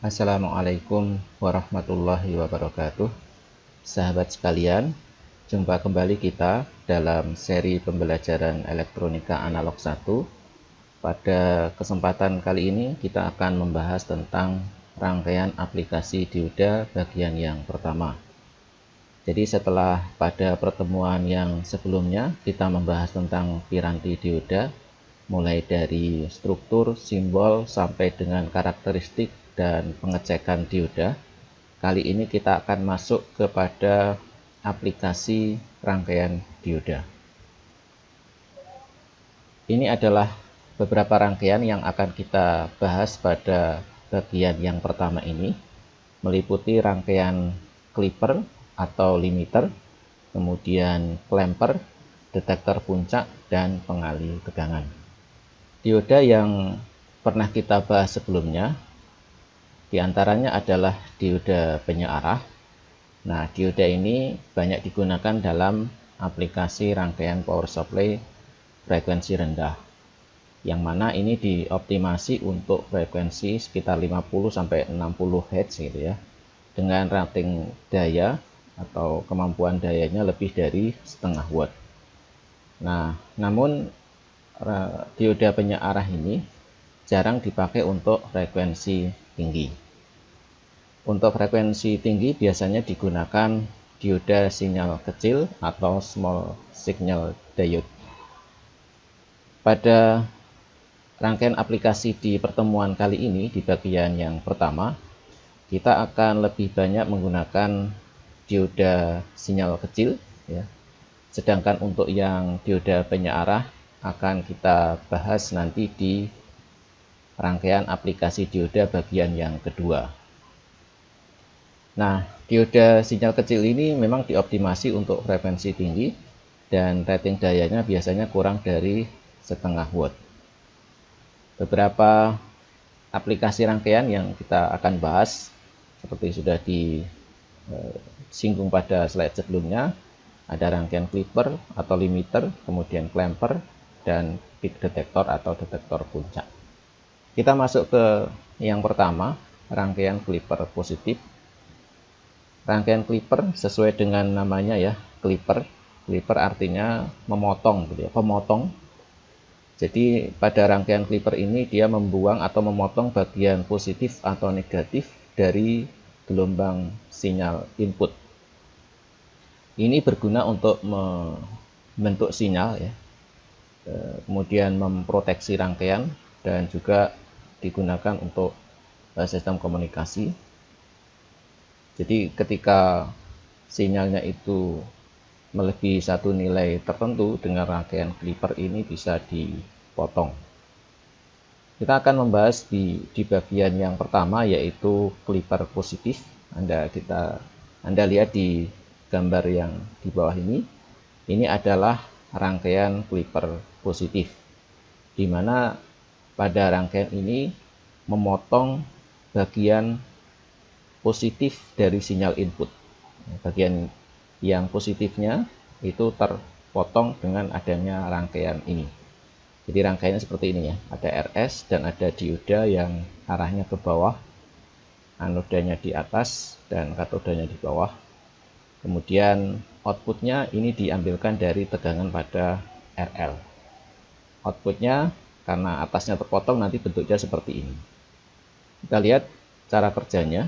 Assalamualaikum warahmatullahi wabarakatuh. Sahabat sekalian, jumpa kembali kita dalam seri pembelajaran elektronika analog 1. Pada kesempatan kali ini kita akan membahas tentang rangkaian aplikasi dioda bagian yang pertama. Jadi setelah pada pertemuan yang sebelumnya kita membahas tentang piranti dioda, mulai dari struktur, simbol, sampai dengan karakteristik dan pengecekan dioda. Kali ini kita akan masuk kepada aplikasi rangkaian dioda. Ini adalah beberapa rangkaian yang akan kita bahas pada bagian yang pertama ini, meliputi rangkaian clipper atau limiter, kemudian clamper, detektor puncak, dan pengalih tegangan. Dioda yang pernah kita bahas sebelumnya diantaranya adalah dioda penyearah. Nah, dioda ini banyak digunakan dalam aplikasi rangkaian power supply frekuensi rendah, yang mana ini dioptimasi untuk frekuensi sekitar 50-60 Hz gitu ya, dengan rating daya atau kemampuan dayanya lebih dari setengah watt. Nah, namun dioda penyearah ini jarang dipakai untuk frekuensi tinggi. Untuk frekuensi tinggi biasanya digunakan dioda sinyal kecil atau small signal diode. Pada rangkaian aplikasi di pertemuan kali ini, di bagian yang pertama, kita akan lebih banyak menggunakan dioda sinyal kecil ya. Sedangkan untuk yang dioda penyearah akan kita bahas nanti di rangkaian aplikasi dioda bagian yang kedua. Nah, dioda sinyal kecil ini memang dioptimasi untuk frekuensi tinggi dan rating dayanya biasanya kurang dari setengah watt. Beberapa aplikasi rangkaian yang kita akan bahas seperti sudah disinggung pada slide sebelumnya, ada rangkaian clipper atau limiter, kemudian clamper, dan peak detector atau detektor puncak. Kita masuk ke yang pertama, rangkaian clipper positif. Rangkaian clipper sesuai dengan namanya ya, clipper. Clipper artinya memotong gitu ya, pemotong. Jadi pada rangkaian clipper ini dia membuang atau memotong bagian positif atau negatif dari gelombang sinyal input. Ini berguna untuk membentuk sinyal ya, kemudian memproteksi rangkaian, dan juga digunakan untuk sistem komunikasi. Jadi ketika sinyalnya itu melebihi satu nilai tertentu, dengan rangkaian clipper ini bisa dipotong. Kita akan membahas di bagian yang pertama, yaitu clipper positif. Anda lihat di gambar yang di bawah ini. Ini adalah rangkaian clipper positif, di mana pada rangkaian ini memotong bagian positif dari sinyal input. Bagian yang positifnya itu terpotong dengan adanya rangkaian ini. Jadi rangkaiannya seperti ini ya, ada RS dan ada dioda yang arahnya ke bawah, anodanya di atas dan katodanya di bawah. Kemudian outputnya ini diambilkan dari tegangan pada RL. Outputnya karena atasnya terpotong nanti bentuknya seperti ini. Kita lihat cara kerjanya.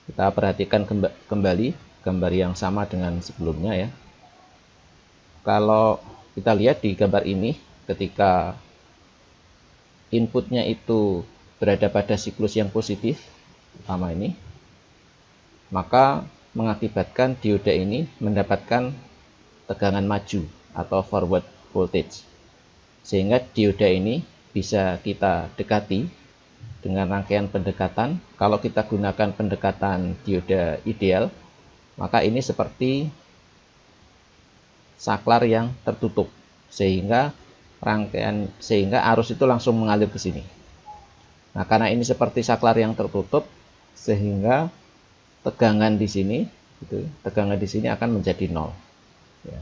Kita perhatikan kembali gambar yang sama dengan sebelumnya ya. Kalau kita lihat di gambar ini, ketika inputnya itu berada pada siklus yang positif, pertama ini, maka mengakibatkan dioda ini mendapatkan tegangan maju atau forward voltage. Sehingga dioda ini bisa kita dekati dengan rangkaian pendekatan. Kalau kita gunakan pendekatan dioda ideal, maka ini seperti saklar yang tertutup, sehingga arus itu langsung mengalir ke sini. Nah, karena ini seperti saklar yang tertutup, sehingga tegangan di sini akan menjadi nol ya.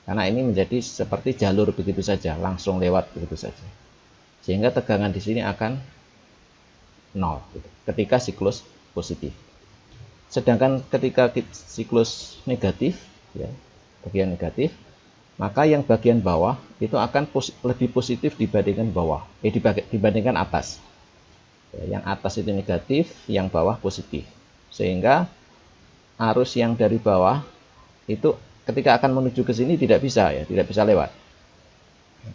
Karena ini menjadi seperti jalur begitu saja, langsung lewat begitu saja, sehingga tegangan di sini akan 0 gitu, ketika siklus positif. Sedangkan ketika siklus negatif, ya, bagian negatif, maka yang bagian bawah itu akan lebih positif dibandingkan dibandingkan atas. Ya, yang atas itu negatif, yang bawah positif. Sehingga arus yang dari bawah itu ketika akan menuju ke sini tidak bisa lewat.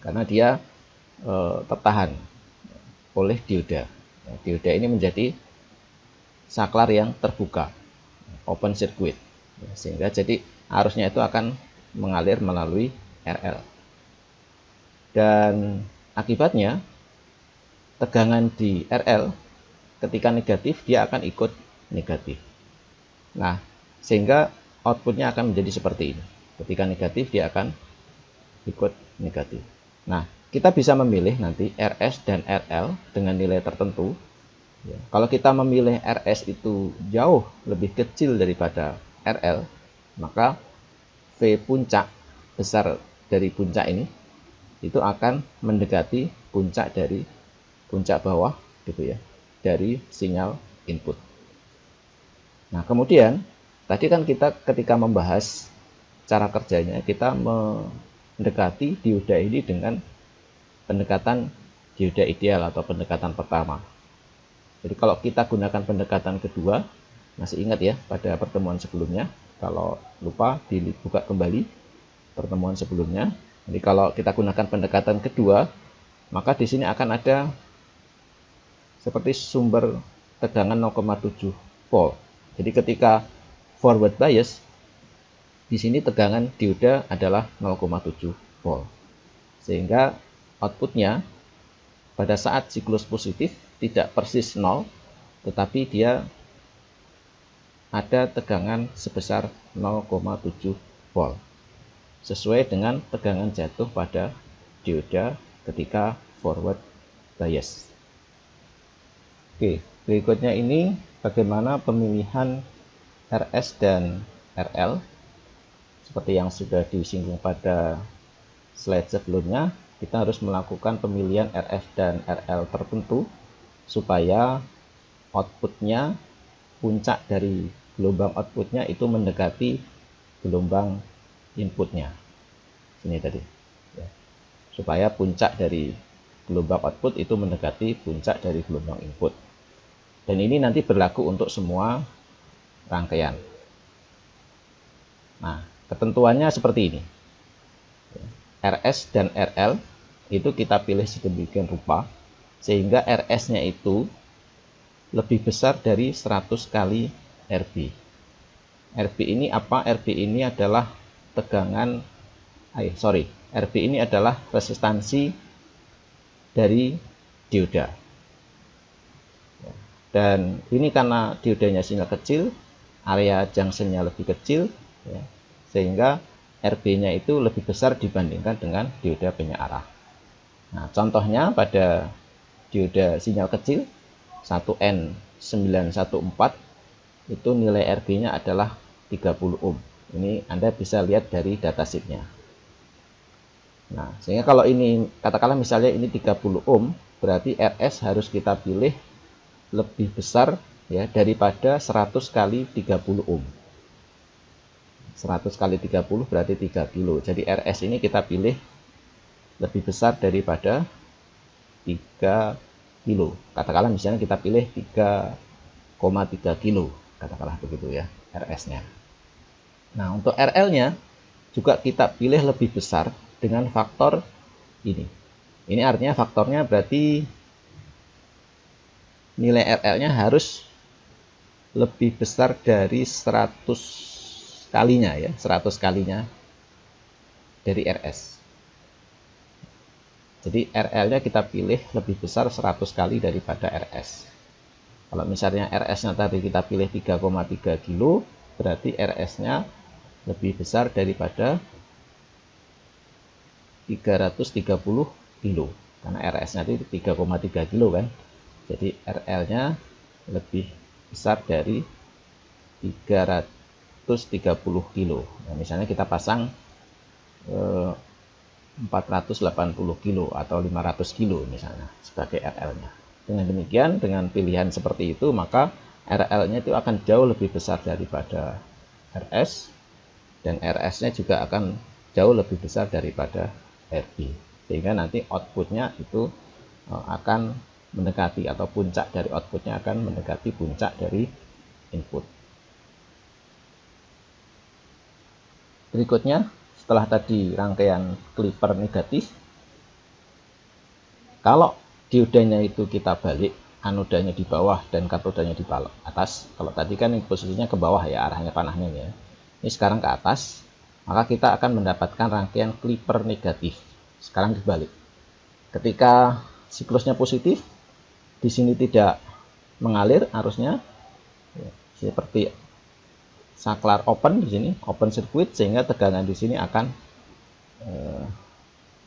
Karena dia tertahan oleh dioda. Dioda ini menjadi saklar yang terbuka, open circuit. Sehingga jadi arusnya itu akan mengalir melalui RL. Dan akibatnya tegangan di RL ketika negatif dia akan ikut negatif. Nah, sehingga outputnya akan menjadi seperti ini. Ketika negatif dia akan ikut negatif. Nah, kita bisa memilih nanti RS dan RL dengan nilai tertentu. Kalau kita memilih RS itu jauh lebih kecil daripada RL, maka V puncak besar dari puncak ini itu akan mendekati puncak dari puncak bawah gitu ya, dari sinyal input. Nah, kemudian tadi kan kita ketika membahas cara kerjanya, kita mendekati dioda ini dengan pendekatan dioda ideal atau pendekatan pertama. Jadi kalau kita gunakan pendekatan kedua, masih ingat ya pada pertemuan sebelumnya, kalau lupa dibuka kembali pertemuan sebelumnya. Jadi kalau kita gunakan pendekatan kedua, maka di sini akan ada seperti sumber tegangan 0,7 volt. Jadi ketika forward bias, di sini tegangan dioda adalah 0,7 volt. Sehingga outputnya pada saat siklus positif tidak persis 0, tetapi dia ada tegangan sebesar 0,7 volt. Sesuai dengan tegangan jatuh pada dioda ketika forward bias. Oke, berikutnya ini bagaimana pemilihan RS dan RL. Seperti yang sudah disinggung pada slide sebelumnya, kita harus melakukan pemilihan RF dan RL tertentu supaya outputnya, puncak dari gelombang outputnya itu mendekati gelombang inputnya. Ini tadi ya. Supaya puncak dari gelombang output itu mendekati puncak dari gelombang input. Dan ini nanti berlaku untuk semua rangkaian. Nah, ketentuannya seperti ini. RS dan RL itu kita pilih sedemikian rupa sehingga RS-nya itu lebih besar dari 100 kali RB. RB ini apa? RB ini adalah RB ini adalah resistansi dari dioda. Dan ini karena diodanya sinyal kecil, area junction-nya lebih kecil, ya, sehingga RB-nya itu lebih besar dibandingkan dengan dioda banyak arah. Nah, contohnya pada dioda sinyal kecil 1N914 itu nilai RB-nya adalah 30 ohm. Ini Anda bisa lihat dari datasheet-nya. Nah, sehingga kalau ini katakanlah misalnya ini 30 ohm, berarti RS harus kita pilih lebih besar ya daripada 100 kali 30 ohm. 100 kali 30 berarti 3 kilo. Jadi RS ini kita pilih lebih besar daripada 3 kilo. Katakanlah misalnya kita pilih 3,3 kilo. Katakanlah begitu ya RS-nya. Nah, untuk RL-nya juga kita pilih lebih besar dengan faktor ini. Ini artinya faktornya berarti nilai RL-nya harus lebih besar dari 100 kalinya ya, 100 kalinya dari RS. Jadi RL-nya kita pilih lebih besar 100 kali daripada RS. Kalau misalnya RS-nya tadi kita pilih 3,3 kilo, berarti RS-nya lebih besar daripada 330 kilo. Karena RS-nya itu 3,3 kilo kan. Jadi RL-nya lebih besar dari 330 kilo. Nah, misalnya kita pasang 480 kilo atau 500 kilo misalnya sebagai RL-nya. Dengan demikian, dengan pilihan seperti itu, maka RL-nya itu akan jauh lebih besar daripada RS, dan RS-nya juga akan jauh lebih besar daripada RB. Sehingga nanti outputnya itu akan mendekati, atau puncak dari outputnya akan mendekati puncak dari input. Berikutnya, setelah tadi rangkaian Clipper negatif, kalau diodanya itu kita balik, anodanya di bawah dan katodanya di atas. Kalau tadi kan posisinya ke bawah ya, arahnya panahnya ya. Ini sekarang ke atas, maka kita akan mendapatkan rangkaian Clipper negatif. Sekarang dibalik. Ketika siklusnya positif, di sini tidak mengalir arusnya, ya, seperti saklar open di sini, open circuit, sehingga tegangan di sini akan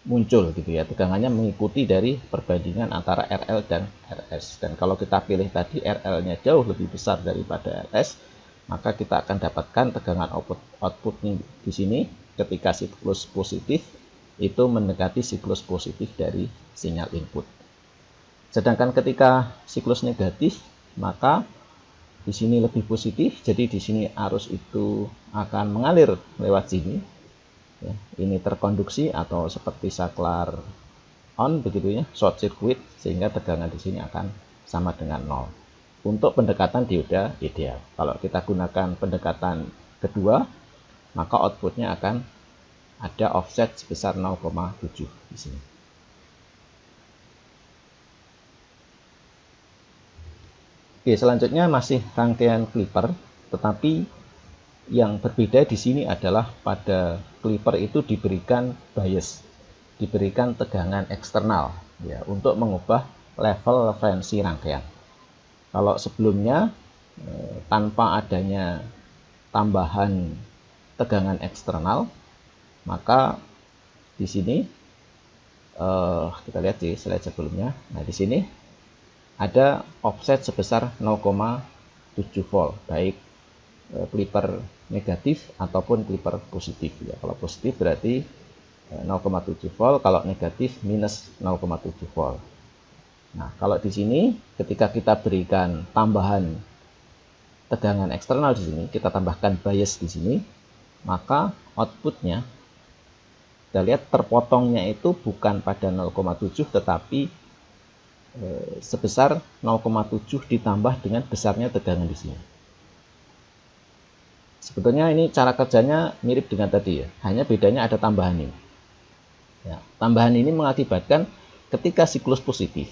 muncul gitu ya, tegangannya mengikuti dari perbandingan antara RL dan RS. Dan kalau kita pilih tadi RL-nya jauh lebih besar daripada RS, maka kita akan dapatkan tegangan output di sini ketika siklus positif itu mendekati siklus positif dari sinyal input. Sedangkan ketika siklus negatif, maka di sini lebih positif, jadi di sini arus itu akan mengalir lewat sini. Ya, ini terkonduksi atau seperti saklar on begitu ya, short circuit, sehingga tegangan di sini akan sama dengan 0. Untuk pendekatan dioda ideal. Kalau kita gunakan pendekatan kedua, maka outputnya akan ada offset sebesar 0,7 di sini. Oke, selanjutnya masih rangkaian Clipper, tetapi yang berbeda di sini adalah pada Clipper itu diberikan bias, diberikan tegangan eksternal ya, untuk mengubah level referensi rangkaian. Kalau sebelumnya tanpa adanya tambahan tegangan eksternal, maka di sini kita lihat di slide sebelumnya. Nah, di sini ada offset sebesar 0,7 volt, baik Clipper negatif ataupun Clipper positif ya. Kalau positif berarti 0,7 volt, kalau negatif minus 0,7 volt. Nah, kalau di sini ketika kita berikan tambahan tegangan eksternal di sini, kita tambahkan bias di sini, maka outputnya kita lihat terpotongnya itu bukan pada 0,7 tetapi sebesar 0,7 ditambah dengan besarnya tegangan di sini. Sebetulnya ini cara kerjanya mirip dengan tadi ya, hanya bedanya ada tambahan ini. Ya, tambahan ini mengakibatkan ketika siklus positif,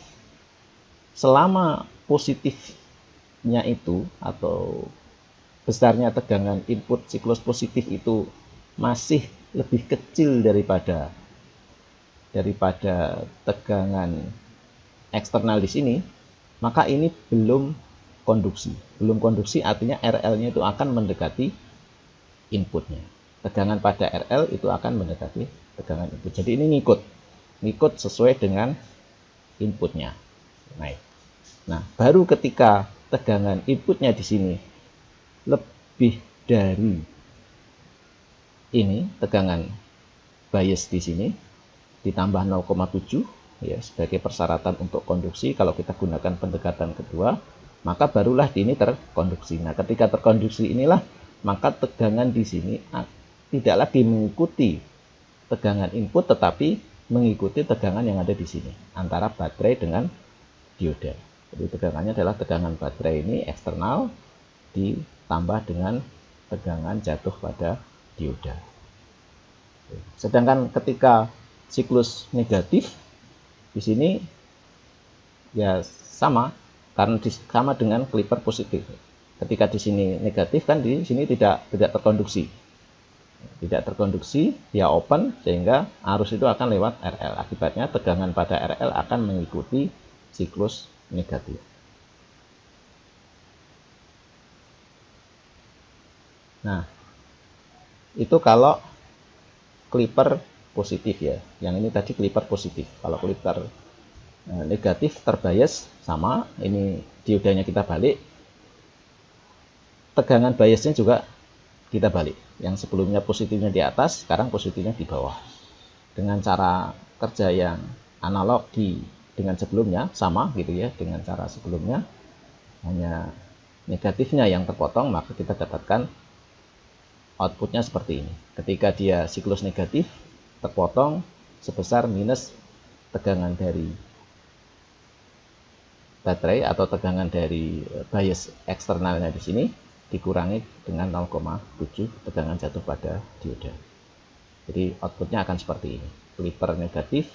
selama positifnya itu atau besarnya tegangan input siklus positif itu masih lebih kecil daripada tegangan eksternal di sini, maka ini belum konduksi. Belum konduksi artinya RL-nya itu akan mendekati inputnya. Tegangan pada RL itu akan mendekati tegangan input. Jadi ini ngikut sesuai dengan inputnya. Nah, baru ketika tegangan inputnya di sini lebih dari ini, tegangan bias di sini ditambah 0,7 ya sebagai persyaratan untuk konduksi. Kalau kita gunakan pendekatan kedua, maka barulah ini terkonduksi. Nah, ketika terkonduksi inilah maka tegangan di sini tidak lagi mengikuti tegangan input tetapi mengikuti tegangan yang ada di sini antara baterai dengan dioda. Jadi tegangannya adalah tegangan baterai ini eksternal ditambah dengan tegangan jatuh pada dioda. Sedangkan ketika siklus negatif di sini ya sama, karena sama dengan Clipper positif. Ketika di sini negatif kan di sini tidak terkonduksi. Tidak terkonduksi, ya open, sehingga arus itu akan lewat RL. Akibatnya tegangan pada RL akan mengikuti siklus negatif. Nah, itu kalau Clipper positif ya. Yang ini tadi Clipper positif. Kalau Clipper negatif terbias sama, ini diodanya kita balik, tegangan biasnya juga kita balik. Yang sebelumnya positifnya di atas, sekarang positifnya di bawah. Dengan cara kerja yang analog di dengan sebelumnya sama gitu ya, dengan cara sebelumnya, hanya negatifnya yang terpotong, maka kita dapatkan outputnya seperti ini. Ketika dia siklus negatif, terpotong sebesar minus tegangan dari baterai atau tegangan dari bias eksternalnya di sini dikurangi dengan 0,7 tegangan jatuh pada dioda. Jadi outputnya akan seperti ini, clipper negatif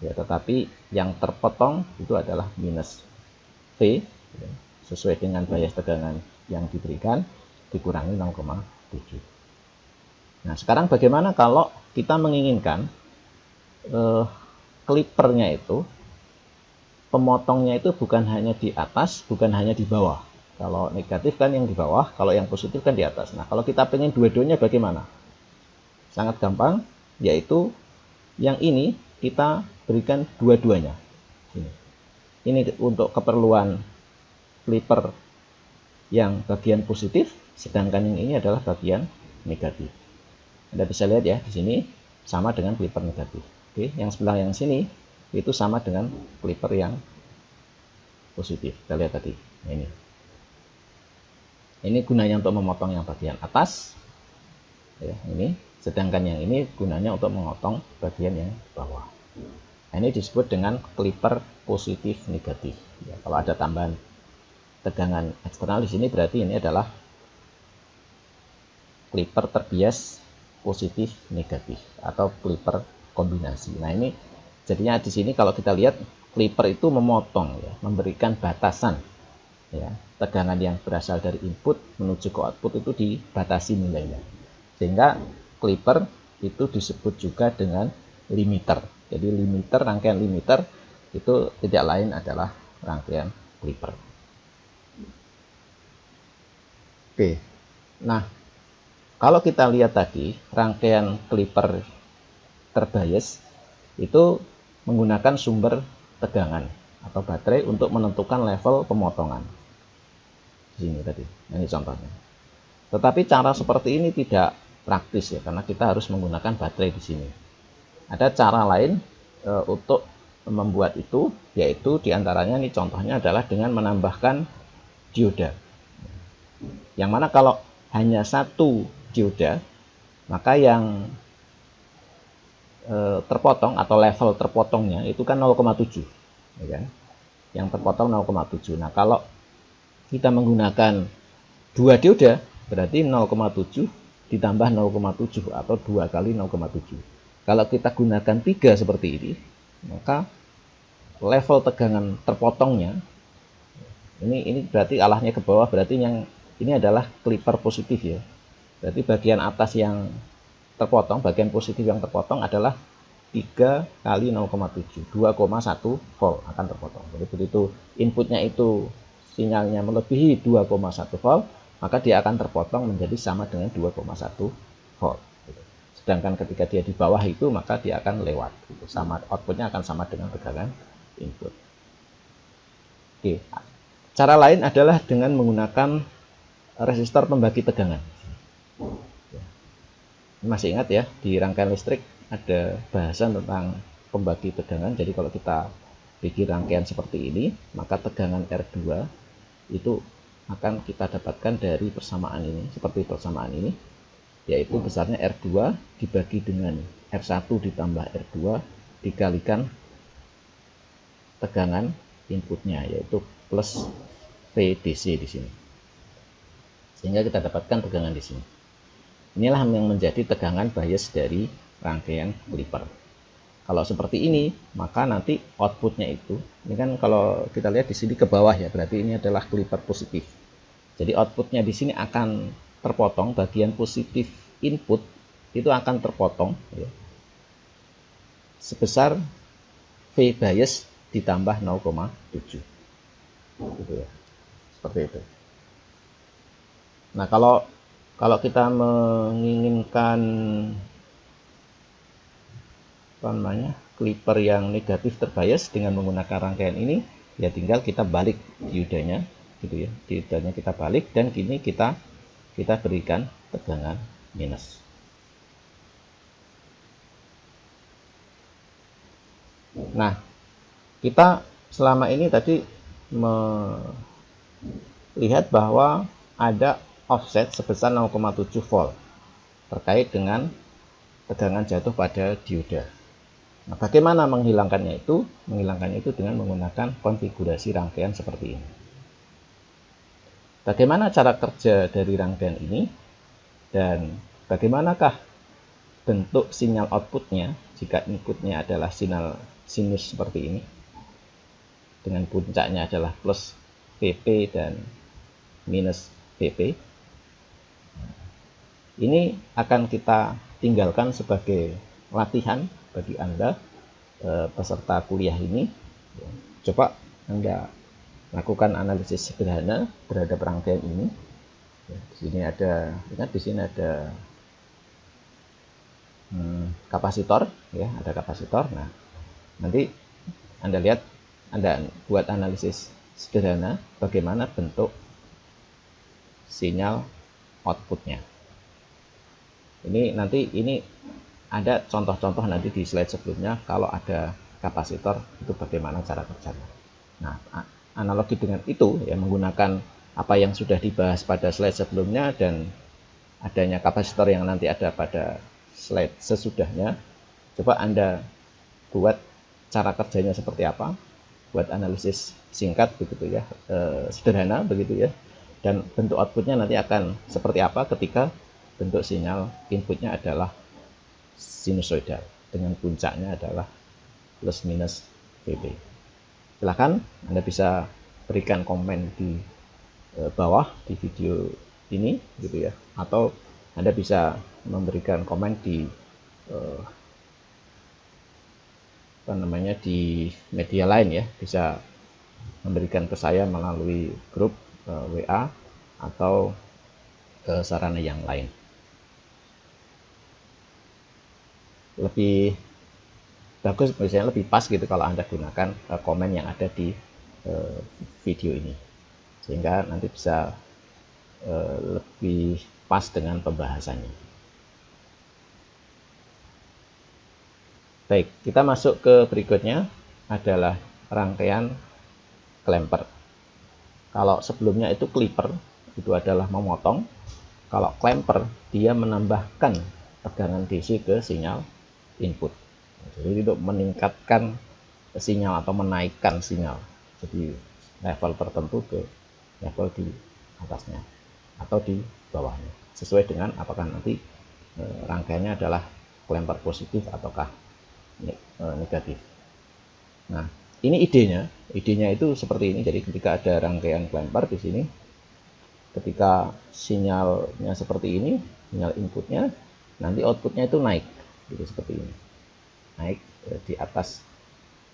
ya, tetapi yang terpotong itu adalah minus V ya, sesuai dengan bias tegangan yang diberikan dikurangi 0,7. Nah, sekarang bagaimana kalau kita menginginkan clippernya itu, pemotongnya itu bukan hanya di atas, bukan hanya di bawah. Kalau negatif kan yang di bawah, kalau yang positif kan di atas. Nah, kalau kita pengen dua-duanya bagaimana? Sangat gampang, yaitu yang ini kita berikan dua-duanya. Ini untuk keperluan clipper yang bagian positif, sedangkan yang ini adalah bagian negatif. Anda bisa lihat ya, di sini sama dengan clipper negatif. Oke, yang sebelah yang sini itu sama dengan clipper yang positif. Kita lihat tadi. Nah, ini gunanya untuk memotong yang bagian atas ya, ini, sedangkan yang ini gunanya untuk memotong bagian yang bawah. Nah, ini disebut dengan clipper positif negatif ya, kalau ada tambahan tegangan eksternal di sini berarti ini adalah clipper terbias positif negatif atau clipper kombinasi. Nah, ini jadinya di sini kalau kita lihat clipper itu memotong ya, memberikan batasan ya, tegangan yang berasal dari input menuju ke output itu dibatasi nilainya, sehingga clipper itu disebut juga dengan limiter. Jadi limiter, rangkaian limiter itu tidak lain adalah rangkaian clipper. Oke, nah kalau kita lihat tadi rangkaian clipper terbias itu menggunakan sumber tegangan atau baterai untuk menentukan level pemotongan. Di sini tadi, ini contohnya. Tetapi cara seperti ini tidak praktis ya, karena kita harus menggunakan baterai di sini. Ada cara lain untuk membuat itu, yaitu diantaranya ini contohnya adalah dengan menambahkan dioda. Yang mana kalau hanya satu dioda, maka yang terpotong atau level terpotongnya itu kan 0,7 ya kan? Yang terpotong 0,7. Nah, kalau kita menggunakan dua dioda berarti 0,7 ditambah 0,7 atau 2 kali 0,7. Kalau kita gunakan 3 seperti ini, maka level tegangan terpotongnya ini berarti arahnya ke bawah, berarti yang ini adalah clipper positif ya. Berarti bagian atas yang terpotong, bagian positif yang terpotong adalah 3 kali 0,7, 2,1 volt akan terpotong. Jadi begitu inputnya itu sinyalnya melebihi 2,1 volt, maka dia akan terpotong menjadi sama dengan 2,1 volt. Sedangkan ketika dia di bawah itu, maka dia akan lewat. Sama, outputnya akan sama dengan tegangan input. Oke. Cara lain adalah dengan menggunakan resistor pembagi tegangan. Masih ingat ya, di rangkaian listrik ada bahasan tentang pembagi tegangan. Jadi kalau kita bikin rangkaian seperti ini, maka tegangan R2 itu akan kita dapatkan dari persamaan ini, seperti persamaan ini, yaitu besarnya R2 dibagi dengan R1 ditambah R2 dikalikan tegangan inputnya, yaitu plus VDC di sini. Sehingga kita dapatkan tegangan di sini. Inilah yang menjadi tegangan bias dari rangkaian clipper. Kalau seperti ini, maka nanti outputnya itu, ini kan kalau kita lihat di sini ke bawah ya, berarti ini adalah clipper positif. Jadi outputnya di sini akan terpotong, bagian positif input itu akan terpotong ya, sebesar V bias ditambah 0,7. Gitu ya. Seperti itu. Nah, kalau kita menginginkan clipper yang negatif terbias dengan menggunakan rangkaian ini, ya tinggal kita balik diodanya gitu ya. Diodanya kita balik dan kini kita berikan tegangan minus. Nah, Kita selama ini tadi melihat bahwa ada offset sebesar 0,7 volt terkait dengan tegangan jatuh pada dioda. Nah, bagaimana menghilangkannya itu? Menghilangkannya itu dengan menggunakan konfigurasi rangkaian seperti ini. Bagaimana cara kerja dari rangkaian ini? Dan bagaimanakah bentuk sinyal outputnya jika inputnya adalah sinyal sinus seperti ini? Dengan puncaknya adalah plus PP dan minus PP. Ini akan kita tinggalkan sebagai latihan bagi Anda peserta kuliah ini. Coba Anda lakukan analisis sederhana terhadap rangkaian ini. Di sini ada, ingat di sini ada kapasitor, ya, ada kapasitor. Nah, nanti Anda lihat, Anda buat analisis sederhana bagaimana bentuk sinyal outputnya. Ini ada contoh-contoh nanti di slide sebelumnya kalau ada kapasitor itu bagaimana cara kerjanya. Nah, analogi dengan itu ya, menggunakan apa yang sudah dibahas pada slide sebelumnya dan adanya kapasitor yang nanti ada pada slide sesudahnya, coba Anda buat cara kerjanya seperti apa, buat analisis singkat begitu ya, sederhana begitu ya, dan bentuk outputnya nanti akan seperti apa ketika bentuk sinyal inputnya adalah sinusoidal dengan puncaknya adalah plus minus VB. Silakan Anda bisa berikan komen di bawah di video ini gitu ya, atau Anda bisa memberikan komen di di media lain ya, bisa memberikan ke saya melalui grup WA atau sarana yang lain. Lebih bagus, misalnya lebih pas gitu kalau Anda gunakan komen yang ada di video ini, sehingga nanti bisa lebih pas dengan pembahasannya. Baik, kita masuk ke berikutnya adalah rangkaian clamper. Kalau sebelumnya itu clipper, itu adalah memotong. Kalau clamper, dia menambahkan tegangan DC ke sinyal input. Jadi untuk meningkatkan sinyal atau menaikkan sinyal, jadi level tertentu ke level di atasnya atau di bawahnya, sesuai dengan apakah nanti rangkaiannya adalah clamper positif ataukah negatif. Nah, ini idenya itu seperti ini. Jadi ketika ada rangkaian clamper di sini, ketika sinyalnya seperti ini, sinyal inputnya, nanti outputnya itu naik, gitu seperti ini, naik di atas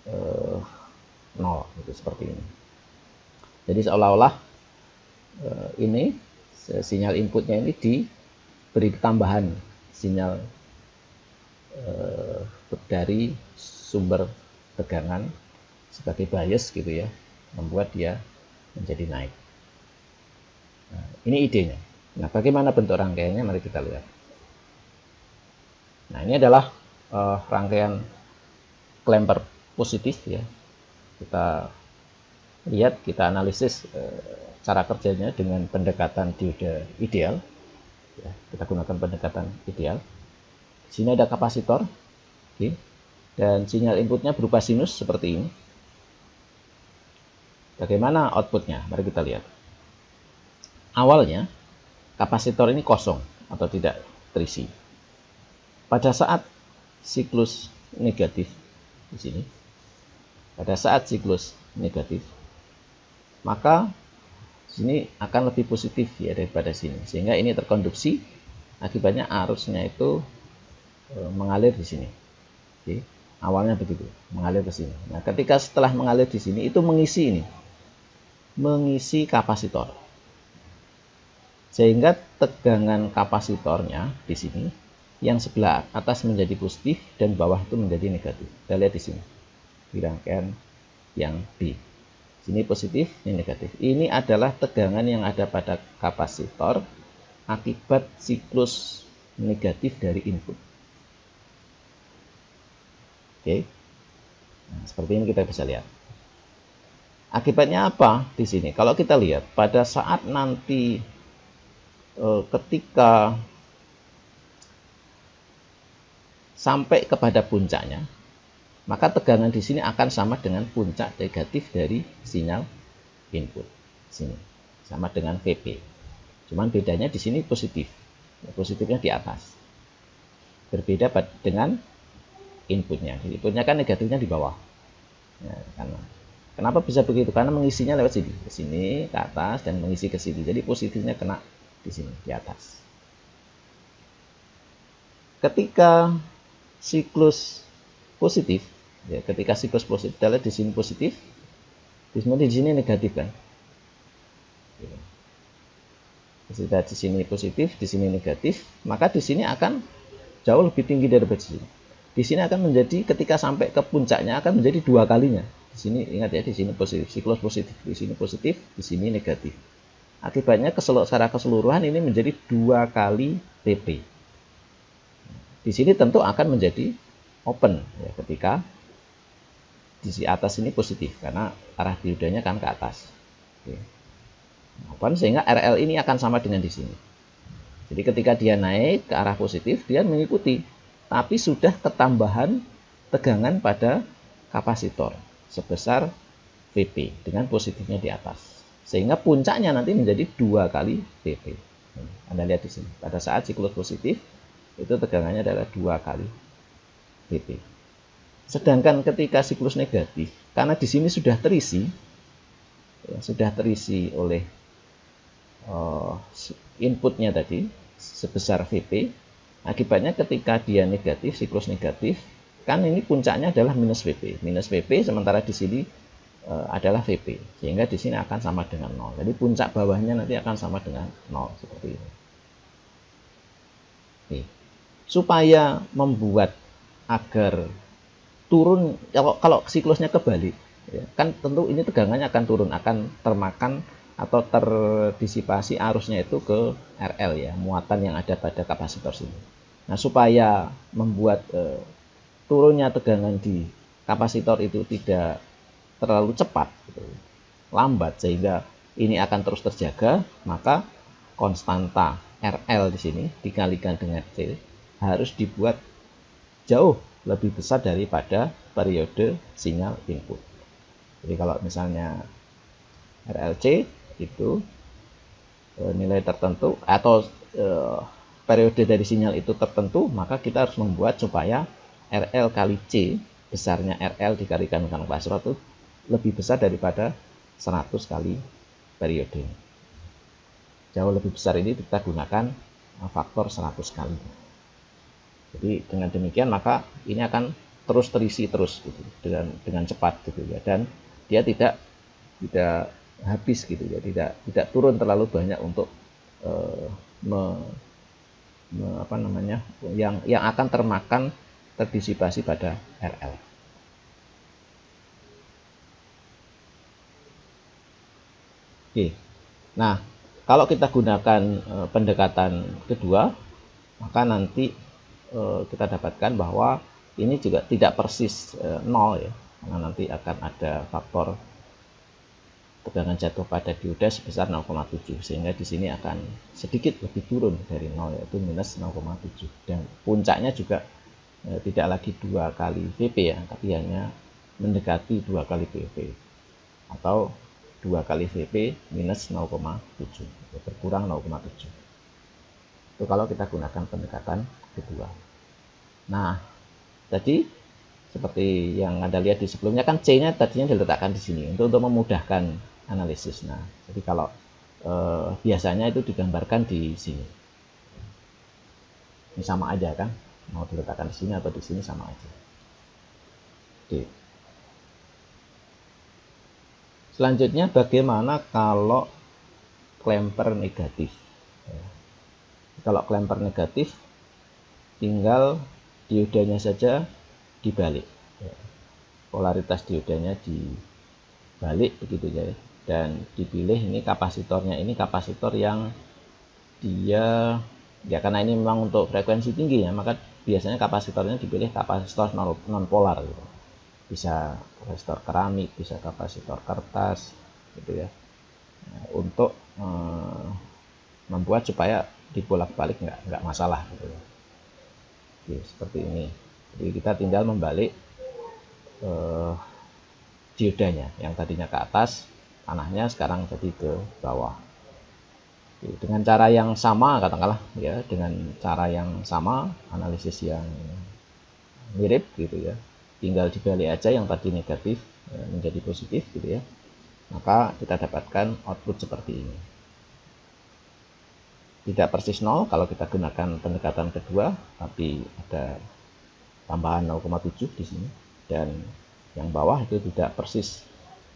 0, gitu seperti ini. Jadi seolah-olah ini sinyal inputnya ini diberi tambahan sinyal dari sumber tegangan sebagai bias gitu ya, membuat dia menjadi naik. Nah, ini idenya. Nah, bagaimana bentuk rangkaiannya? Mari kita lihat. Nah, ini adalah rangkaian clamper positif ya. Kita lihat, kita analisis cara kerjanya dengan pendekatan dioda ideal. Ya, kita gunakan pendekatan ideal. Di sini ada kapasitor, okay, dan sinyal inputnya berupa sinus seperti ini. Bagaimana outputnya? Mari kita lihat. Awalnya kapasitor ini kosong atau tidak terisi. Pada saat siklus negatif di sini, pada saat siklus negatif, maka sini akan lebih positif ya daripada sini, sehingga ini terkonduksi, akibatnya arusnya itu mengalir di sini. Oke, awalnya begitu, mengalir ke sini. Nah, ketika setelah mengalir di sini itu mengisi kapasitor, sehingga tegangan kapasitornya di sini yang sebelah atas menjadi positif dan bawah itu menjadi negatif. Kita lihat di sini di rangkaian yang B. Sini positif, ini negatif. Ini adalah tegangan yang ada pada kapasitor akibat siklus negatif dari input. Oke. Nah, seperti ini kita bisa lihat. Akibatnya apa di sini? Kalau kita lihat pada saat nanti ketika sampai kepada puncaknya, maka tegangan di sini akan sama dengan puncak negatif dari sinyal input. Sini sama dengan VP. Cuman bedanya di sini positif. Positifnya di atas. Berbeda dengan inputnya. Inputnya kan negatifnya di bawah. Ya, kenapa bisa begitu? Karena mengisinya lewat sini, ke sini, ke atas, dan mengisi ke sini. Jadi positifnya kena di sini, di atas. Ketika siklus positif, ya, ketika siklus positif, kita lihat di sini positif, di sini negatif kan? Ketika di sini positif, di sini negatif, maka di sini akan jauh lebih tinggi daripada di sini. Di sini akan menjadi ketika sampai ke puncaknya akan menjadi 2 kalinya. Di sini ingat ya, di sini positif, siklus positif, di sini positif, di sini negatif. Akibatnya secara keseluruhan ini menjadi 2 kali VP. Di sini tentu akan menjadi open ya, ketika di sisi atas ini positif karena arah diodanya kan ke atas. Oke. Open sehingga RL ini akan sama dengan di sini. Jadi ketika dia naik ke arah positif, dia mengikuti, tapi sudah ketambahan tegangan pada kapasitor sebesar VP dengan positifnya di atas. Sehingga puncaknya nanti menjadi 2 kali VP. Anda lihat di sini. Pada saat siklus positif, itu tegangannya adalah 2 kali VP. Sedangkan ketika siklus negatif, karena di sini sudah terisi, ya, sudah terisi oleh inputnya tadi sebesar VP, akibatnya ketika dia negatif, siklus negatif, kan ini puncaknya adalah minus VP. Minus VP sementara di sini adalah VP, sehingga di sini akan sama dengan 0. Jadi puncak bawahnya nanti akan sama dengan 0 seperti ini. Oke. Supaya membuat agar turun, kalau siklusnya kebalik, ya, kan tentu ini tegangannya akan turun, akan termakan atau terdisipasi arusnya itu ke RL ya, muatan yang ada pada kapasitor sini. Nah, supaya membuat turunnya tegangan di kapasitor itu tidak terlalu cepat, gitu, lambat, sehingga ini akan terus terjaga, maka konstanta RL di sini dikalikan dengan C harus dibuat jauh lebih besar daripada periode sinyal input. Jadi kalau misalnya RLC itu nilai tertentu atau periode dari sinyal itu tertentu, maka kita harus membuat supaya RL kali C, besarnya RL dikalikan dengan kapasitor itu lebih besar daripada 100 kali periode. Jauh lebih besar ini kita gunakan faktor 100 kali. Jadi dengan demikian maka ini akan terus terisi terus gitu, dengan cepat gitu ya, dan dia tidak habis gitu ya, tidak turun terlalu banyak untuk yang akan terdisipasi pada RL. Oke. Nah, kalau kita gunakan pendekatan kedua, maka nanti kita dapatkan bahwa ini juga tidak persis 0 ya, karena nanti akan ada faktor tegangan jatuh pada dioda sebesar 0,7, sehingga di sini akan sedikit lebih turun dari 0, yaitu minus 0,7, dan puncaknya juga tidak lagi 2 kali VP ya, tapi hanya mendekati 2 kali VP atau 2 kali VP minus 0,7, berkurang 0,7. Itu kalau kita gunakan pendekatan kedua. Nah, tadi seperti yang Anda lihat di sebelumnya kan C-nya tadinya diletakkan di sini untuk memudahkan analisis. Nah, jadi kalau biasanya itu digambarkan di sini. Ini sama aja kan, mau diletakkan di sini atau di sini sama aja. Oke. Selanjutnya bagaimana kalau klemper negatif? Kalau klemper negatif, tinggal diodanya saja dibalik, polaritas diodanya dibalik begitu ya, dan dipilih ini kapasitornya, ini kapasitor yang dia ya, karena ini memang untuk frekuensi tinggi ya, maka biasanya kapasitornya dipilih kapasitor non polar gitu. bisa kapasitor keramik, bisa kapasitor kertas, gitu ya. Nah, untuk membuat supaya dibolak-balik nggak masalah, gitu ya. Oke, seperti ini. Jadi kita tinggal membalik diodanya yang tadinya ke atas, panahnya sekarang jadi ke bawah. Dengan cara yang sama, katakanlah ya, dengan cara yang sama, analisis yang mirip gitu ya, tinggal dibalik aja yang tadi negatif menjadi positif gitu ya, maka kita dapatkan output seperti ini. Tidak persis 0 kalau kita gunakan pendekatan kedua, tapi ada tambahan 0,7 di sini, dan yang bawah itu tidak persis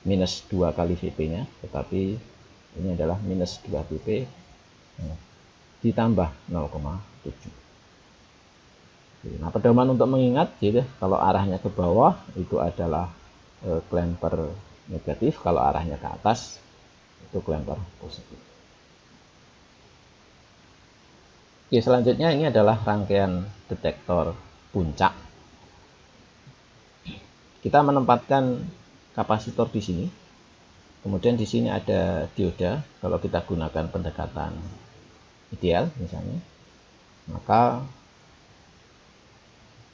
minus 2 kali VP nya, tetapi ini adalah minus 2 VP ditambah 0,7. Nah, pedoman untuk mengingat gitu, kalau arahnya ke bawah itu adalah clamper negatif, kalau arahnya ke atas itu clamper positif. Oke, selanjutnya ini adalah rangkaian detektor puncak. Kita menempatkan kapasitor di sini. Kemudian di sini ada dioda. Kalau kita gunakan pendekatan ideal misalnya, maka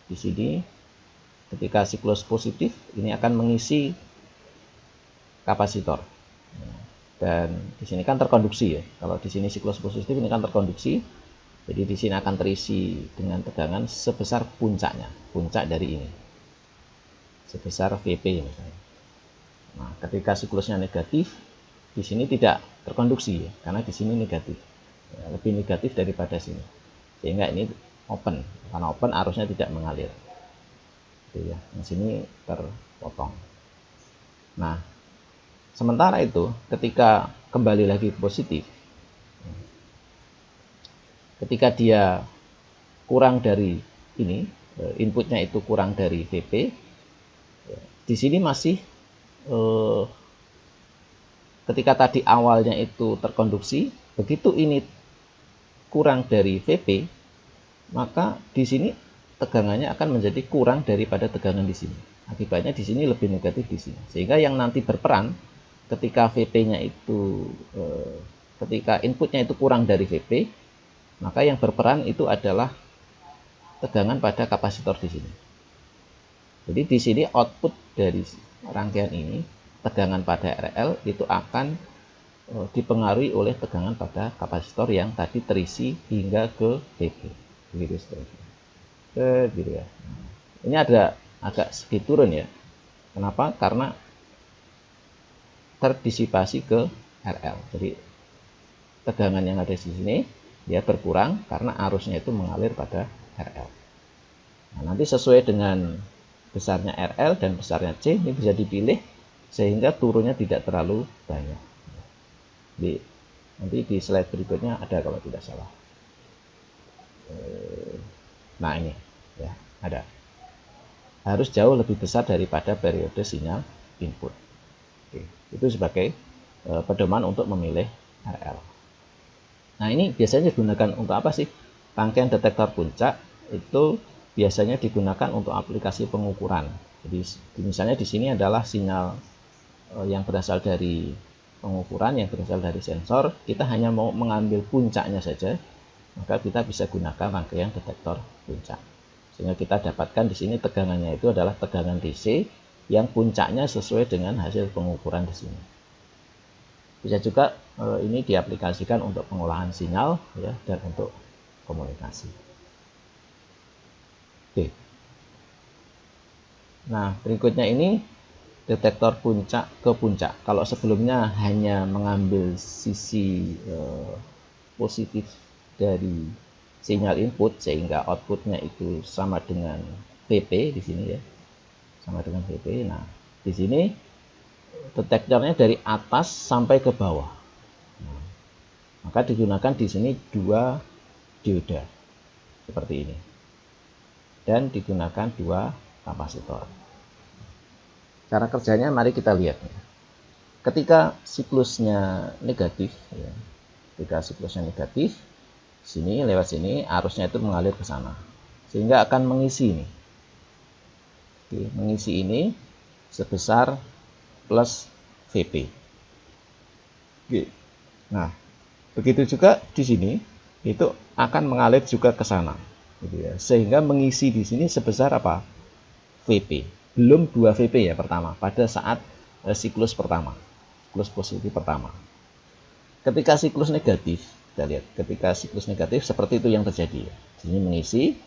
di sini ketika siklus positif ini akan mengisi kapasitor. Dan di sini kan terkonduksi ya. Kalau di sini siklus positif ini kan terkonduksi. Jadi di sini akan terisi dengan tegangan sebesar puncaknya, puncak dari ini, sebesar VP misalnya. Nah, ketika siklusnya negatif, di sini tidak terkonduksi ya, karena di sini negatif, ya, lebih negatif daripada sini, sehingga ini open. Karena open arusnya tidak mengalir, gitu ya. Di sini terpotong. Nah, sementara itu ketika kembali lagi positif, ketika dia kurang dari ini, inputnya itu kurang dari VP, di sini masih ketika tadi awalnya itu terkonduksi, begitu ini kurang dari VP, maka di sini tegangannya akan menjadi kurang daripada tegangan di sini. Akibatnya di sini lebih negatif di sini, sehingga yang nanti berperan ketika VP-nya itu ketika inputnya itu kurang dari VP, maka yang berperan itu adalah tegangan pada kapasitor di sini. Jadi di sini output dari rangkaian ini, tegangan pada RL itu akan dipengaruhi oleh tegangan pada kapasitor yang tadi terisi hingga ke VP. Begitu seterusnya. Gitu ya. Ini agak sedikit turun ya. Kenapa? Karena terdisipasi ke RL. Jadi tegangan yang ada di sini dia berkurang karena arusnya itu mengalir pada RL. Nah, nanti sesuai dengan besarnya RL dan besarnya C ini bisa dipilih sehingga turunnya tidak terlalu banyak. Jadi nanti di slide berikutnya ada kalau tidak salah. Nah ini ya ada. Harus jauh lebih besar daripada periode sinyal input. Oke, itu sebagai pedoman untuk memilih RL. Nah, ini biasanya digunakan untuk apa sih? Rangkaian detektor puncak itu biasanya digunakan untuk aplikasi pengukuran. Jadi misalnya di sini adalah sinyal yang berasal dari pengukuran, yang berasal dari sensor. Kita hanya mau mengambil puncaknya saja, maka kita bisa gunakan rangkaian detektor puncak. Sehingga kita dapatkan di sini tegangannya itu adalah tegangan DC yang puncaknya sesuai dengan hasil pengukuran di sini. Bisa juga ini diaplikasikan untuk pengolahan sinyal ya, dan untuk komunikasi. Oke. Nah, berikutnya ini detektor puncak ke puncak. Kalau sebelumnya hanya mengambil sisi positif dari sinyal input sehingga outputnya itu sama dengan VP di sini ya. Sama dengan VP. Nah, di sini detektornya dari atas sampai ke bawah. Nah, maka digunakan di sini dua dioda seperti ini, dan digunakan dua kapasitor. Cara kerjanya mari kita lihat. Ketika siklusnya negatif, ya, ketika siklusnya negatif, sini lewat sini arusnya itu mengalir ke sana, sehingga akan mengisi ini. Oke, mengisi ini sebesar plus VP. Oke. Nah, begitu juga di sini itu akan mengalir juga ke sana, gitu ya. Sehingga mengisi di sini sebesar apa? VP. Belum 2 VP ya pertama pada saat siklus pertama, siklus positif pertama. Ketika siklus negatif, kita lihat ketika siklus negatif seperti itu yang terjadi. Sini mengisi,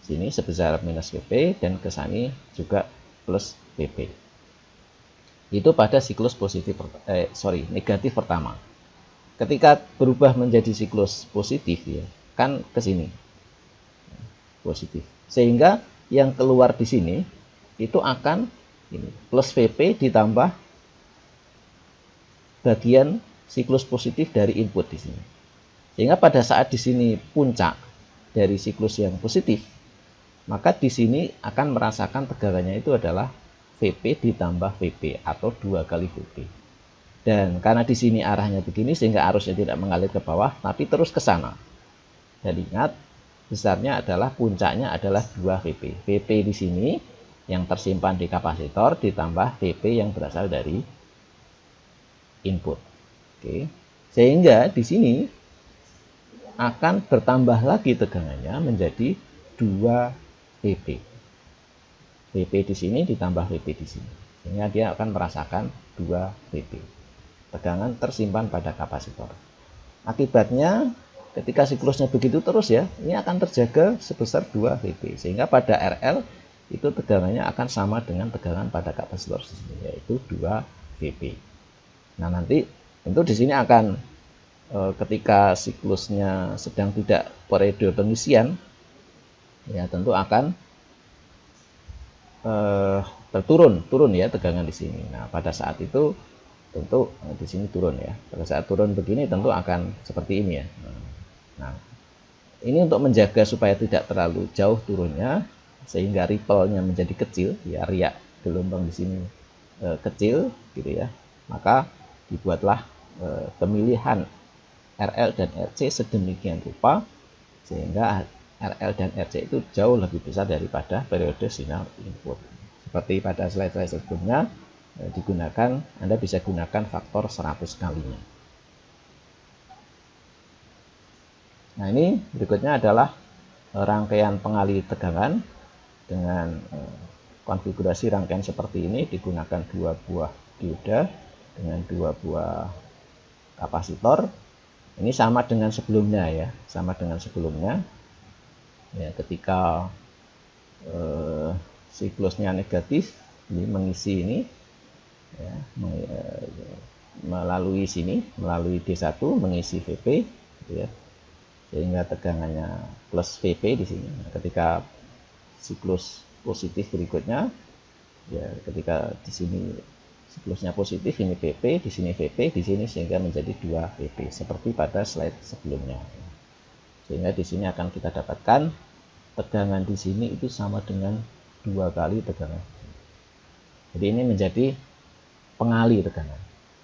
sini sebesar minus VP dan ke sini juga plus VP. Itu pada siklus positif negatif pertama. Ketika berubah menjadi siklus positif ya, kan ke sini positif. Sehingga yang keluar di sini itu akan ini plus VP ditambah bagian siklus positif dari input di sini. Sehingga pada saat di sini puncak dari siklus yang positif, maka di sini akan merasakan tegangannya itu adalah VP ditambah VP atau 2 kali VP. Dan karena di sini arahnya begini sehingga arusnya tidak mengalir ke bawah tapi terus ke sana. Dan ingat, besarnya adalah puncaknya adalah 2 VP. VP di sini yang tersimpan di kapasitor ditambah VP yang berasal dari input. Oke. Sehingga di sini akan bertambah lagi tegangannya menjadi 2 VP. VP di sini ditambah VP di sini. Sehingga dia akan merasakan 2 VP. Tegangan tersimpan pada kapasitor. Akibatnya ketika siklusnya begitu terus ya, ini akan terjaga sebesar 2 VP. Sehingga pada RL itu tegangannya akan sama dengan tegangan pada kapasitor sini, yaitu 2 VP. Nah, nanti tentu di sini akan ketika siklusnya sedang tidak periode pengisian, ya tentu akan turun ya tegangan di sini. Nah, pada saat itu tentu di sini turun ya. Pada saat turun begini tentu akan seperti ini ya. Nah, ini untuk menjaga supaya tidak terlalu jauh turunnya sehingga ripple-nya menjadi kecil, ya riak gelombang di sini kecil gitu ya. Maka dibuatlah pemilihan RL dan RC sedemikian rupa sehingga RL dan RC itu jauh lebih besar daripada periode sinyal input. Seperti pada slide-slide sebelumnya digunakan, Anda bisa gunakan faktor 100 kalinya. Nah, ini berikutnya adalah rangkaian pengalih tegangan dengan konfigurasi rangkaian seperti ini, digunakan 2 buah dioda dengan 2 buah kapasitor. Ini sama dengan sebelumnya ya, sama dengan sebelumnya. Ya, ketika siklusnya negatif, ini mengisi ini ya, melalui sini, melalui D1 mengisi VP gitu ya. Sehingga tegangannya plus VP di sini. Nah, ketika siklus positif berikutnya ya, ketika di sini siklusnya positif, ini VP, di sini VP, di sini sehingga menjadi 2 VP seperti pada slide sebelumnya. Sehingga di sini akan kita dapatkan tegangan di sini itu sama dengan 2 kali tegangan. Jadi ini menjadi pengalih tegangan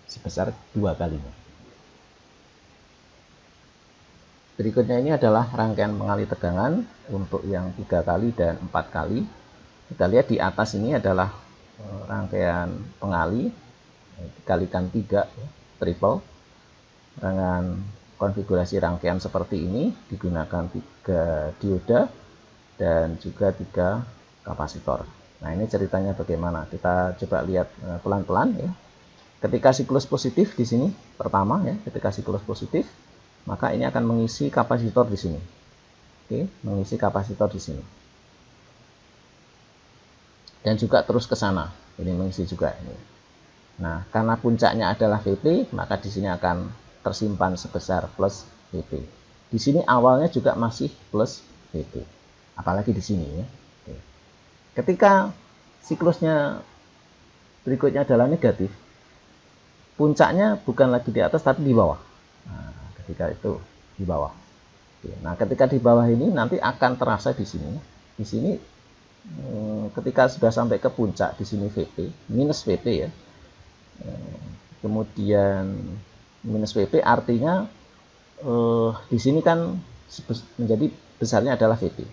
sebesar 2 kalinya. Berikutnya ini adalah rangkaian pengalih tegangan untuk yang 3 kali dan 4 kali. Kita lihat di atas ini adalah rangkaian pengalih dikalikan 3 triple dengan konfigurasi rangkaian seperti ini, digunakan 3 dioda dan juga 3 kapasitor. Nah, ini ceritanya bagaimana, kita coba lihat pelan-pelan ya. Ketika siklus positif di sini pertama ya, ketika siklus positif maka ini akan mengisi kapasitor di sini. Oke, mengisi kapasitor di sini. Dan juga terus ke sana. Ini mengisi juga ini. Nah, karena puncaknya adalah VP, maka di sini akan tersimpan sebesar plus VP. Di sini awalnya juga masih plus VP. Apalagi di sini ya. Oke. Ketika siklusnya berikutnya adalah negatif, puncaknya bukan lagi di atas tapi di bawah. Nah, ketika itu di bawah. Oke. Nah, ketika di bawah ini nanti akan terasa di sini. Di sini ketika sudah sampai ke puncak di sini VP minus VP ya, kemudian minus VP artinya di sini kan menjadi besarnya adalah VP.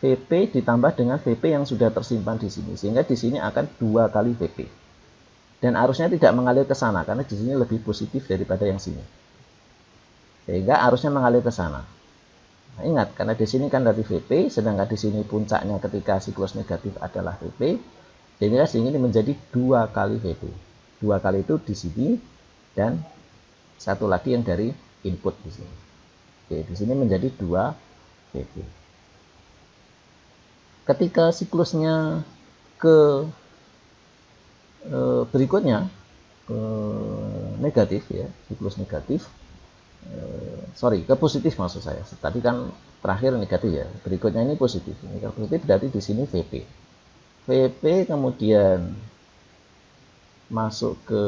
VP ditambah dengan VP yang sudah tersimpan di sini, sehingga di sini akan 2 kali VP. Dan arusnya tidak mengalir ke sana karena di sini lebih positif daripada yang sini. Sehingga arusnya mengalir ke sana. Nah, ingat, karena di sini kan dari VP, sedangkan di sini puncaknya ketika siklus negatif adalah VP, sehingga sini menjadi 2 kali VP. 2 kali itu di sini dan satu lagi yang dari input di sini. Oke, di sini menjadi 2 VP. Ketika siklusnya ke berikutnya ke negatif ya, siklus negatif, ke positif maksud saya. Tadi kan terakhir negatif ya, berikutnya ini positif. Ini kalau positif berarti di sini VP. VP kemudian masuk ke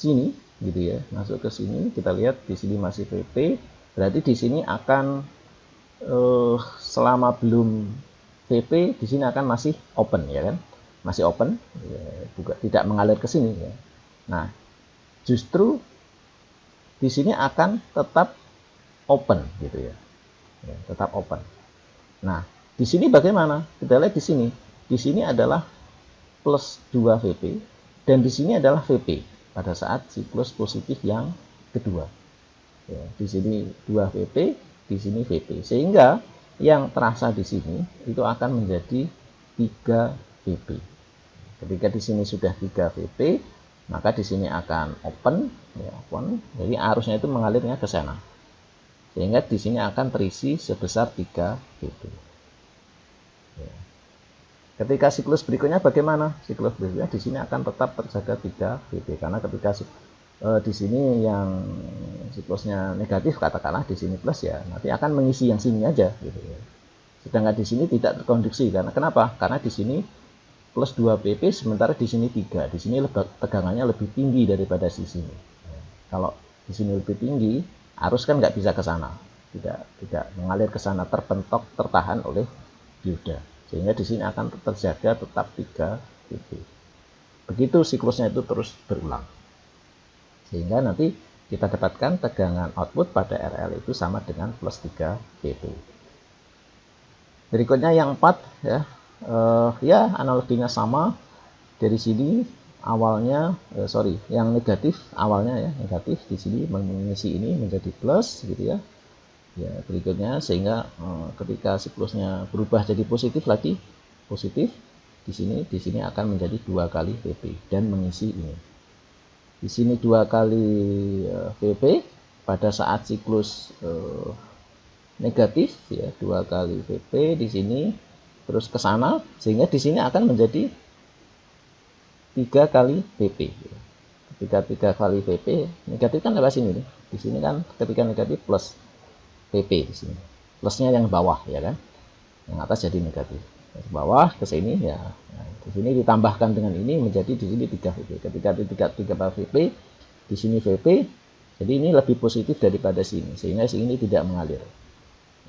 sini gitu ya, masuk ke sini, kita lihat di sini masih VP, berarti di sini akan selama belum VP di sini akan masih open ya kan, masih open ya, juga tidak mengalir ke sini ya. Nah, justru di sini akan tetap open gitu ya, tetap open. Nah, di sini bagaimana? Kita lihat di sini. Di sini adalah plus 2 VP dan di sini adalah VP pada saat siklus positif yang kedua. Ya, di sini 2 VP, di sini VP. Sehingga yang terasa di sini itu akan menjadi 3 VP. Ketika di sini sudah 3 VP, maka di sini akan open, ya, open. Jadi arusnya itu mengalirnya ke sana. Sehingga di sini akan terisi sebesar 3 VP. Ya. Ketika siklus berikutnya bagaimana? Siklus berikutnya di sini akan tetap terjaga 3 VP karena ketika di sini yang siklusnya negatif katakanlah di sini plus ya, nanti akan mengisi yang sini aja gitu ya. Sedangkan di sini tidak terkonduksi karena kenapa? Karena di sini plus 2 pp sementara di sini 3. Di sini tegangannya lebih tinggi daripada di sini. Kalau di sini lebih tinggi, arus kan nggak bisa ke sana. Tidak mengalir ke sana, terpentok, tertahan oleh dioda. Sehingga di sini akan terjaga tetap 3 pp. Begitu siklusnya itu terus berulang. Sehingga nanti kita dapatkan tegangan output pada RL itu sama dengan plus 3 pp. Berikutnya yang 4 ya. Ya analoginya sama. Dari sini awalnya yang negatif awalnya ya, negatif di sini mengisi ini menjadi plus gitu ya. Ya, berikutnya sehingga ketika siklusnya berubah jadi positif lagi, positif di sini akan menjadi 2 kali VP dan mengisi ini. Di sini 2 kali VP pada saat siklus negatif ya, 2 kali VP di sini terus ke sana sehingga di sini akan menjadi 3 kali VP. Ketika 3 kali VP negatif kan lewat sini nih. Di sini kan ketika negatif plus VP di sini. Plusnya yang bawah ya kan. Yang atas jadi negatif. Ke bawah ke sini ya. Nah, di sini ditambahkan dengan ini menjadi di sini 3 VP. Ketika 3 VP di sini VP, jadi ini lebih positif daripada sini sehingga sini tidak mengalir.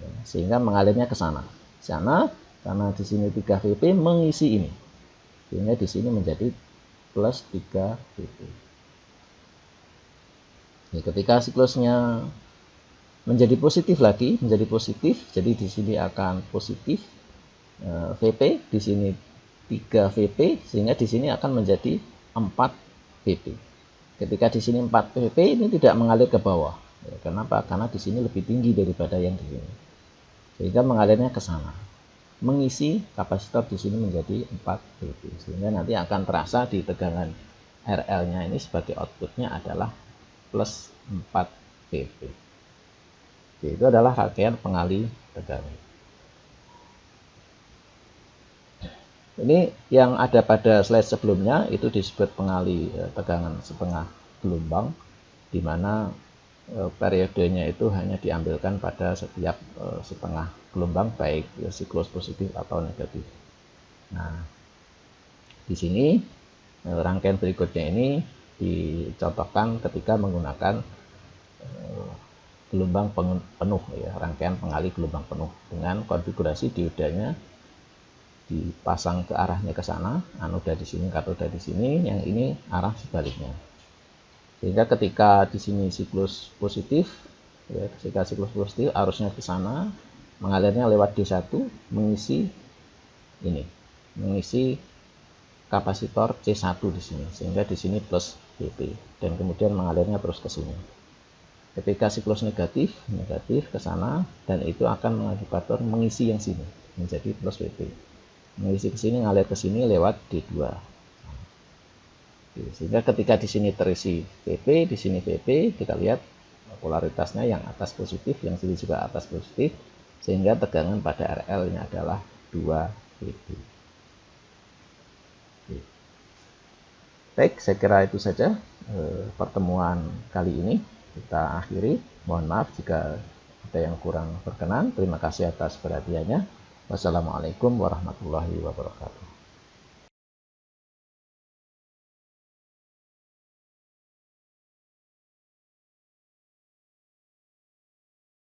Ya, sehingga mengalirnya ke sana. Sana karena di sini 3 VP mengisi ini. Sehingga di sini menjadi plus 3 VP. Ya, ketika siklusnya menjadi positif lagi, menjadi positif, jadi di sini akan positif VP, di sini 3 VP, sehingga di sini akan menjadi 4 VP. Ketika di sini 4 VP ini tidak mengalir ke bawah. Ya, kenapa? Karena di sini lebih tinggi daripada yang di sini. Sehingga mengalirnya ke sana. Mengisi kapasitor di sini menjadi 4 VP. Sehingga nanti akan terasa di tegangan RL-nya ini sebagai outputnya adalah plus 4 VP. Oke, itu adalah rangkaian pengalih tegangan. Ini yang ada pada slide sebelumnya itu disebut pengalih tegangan setengah gelombang, di mana periodenya itu hanya diambilkan pada setiap setengah gelombang baik siklus positif atau negatif. Nah, di sini rangkaian berikutnya ini dicontohkan ketika menggunakan gelombang penuh ya, rangkaian pengalih gelombang penuh dengan konfigurasi diodanya dipasang ke arahnya ke sana, anoda di sini, katoda di sini, yang ini arah sebaliknya. Sehingga ketika di sini siklus positif, ya, ketika siklus positif arusnya ke sana, mengalirnya lewat D1 mengisi ini, mengisi kapasitor C1 di sini, sehingga di sini plus VP, dan kemudian mengalirnya terus ke sini. Ketika siklus negatif ke sana, dan itu akan mengakibatkan mengisi yang sini menjadi plus VP, mengisi ke sini, ngalir ke sini lewat D2. Sehingga ketika di sini terisi VP, di sini VP, kita lihat polaritasnya yang atas positif, yang sini juga atas positif, sehingga tegangan pada RL ini adalah 2 VP. Baik, saya kira itu saja pertemuan kali ini. Kita akhiri. Mohon maaf jika ada yang kurang berkenan. Terima kasih atas perhatiannya. Wassalamualaikum warahmatullahi wabarakatuh.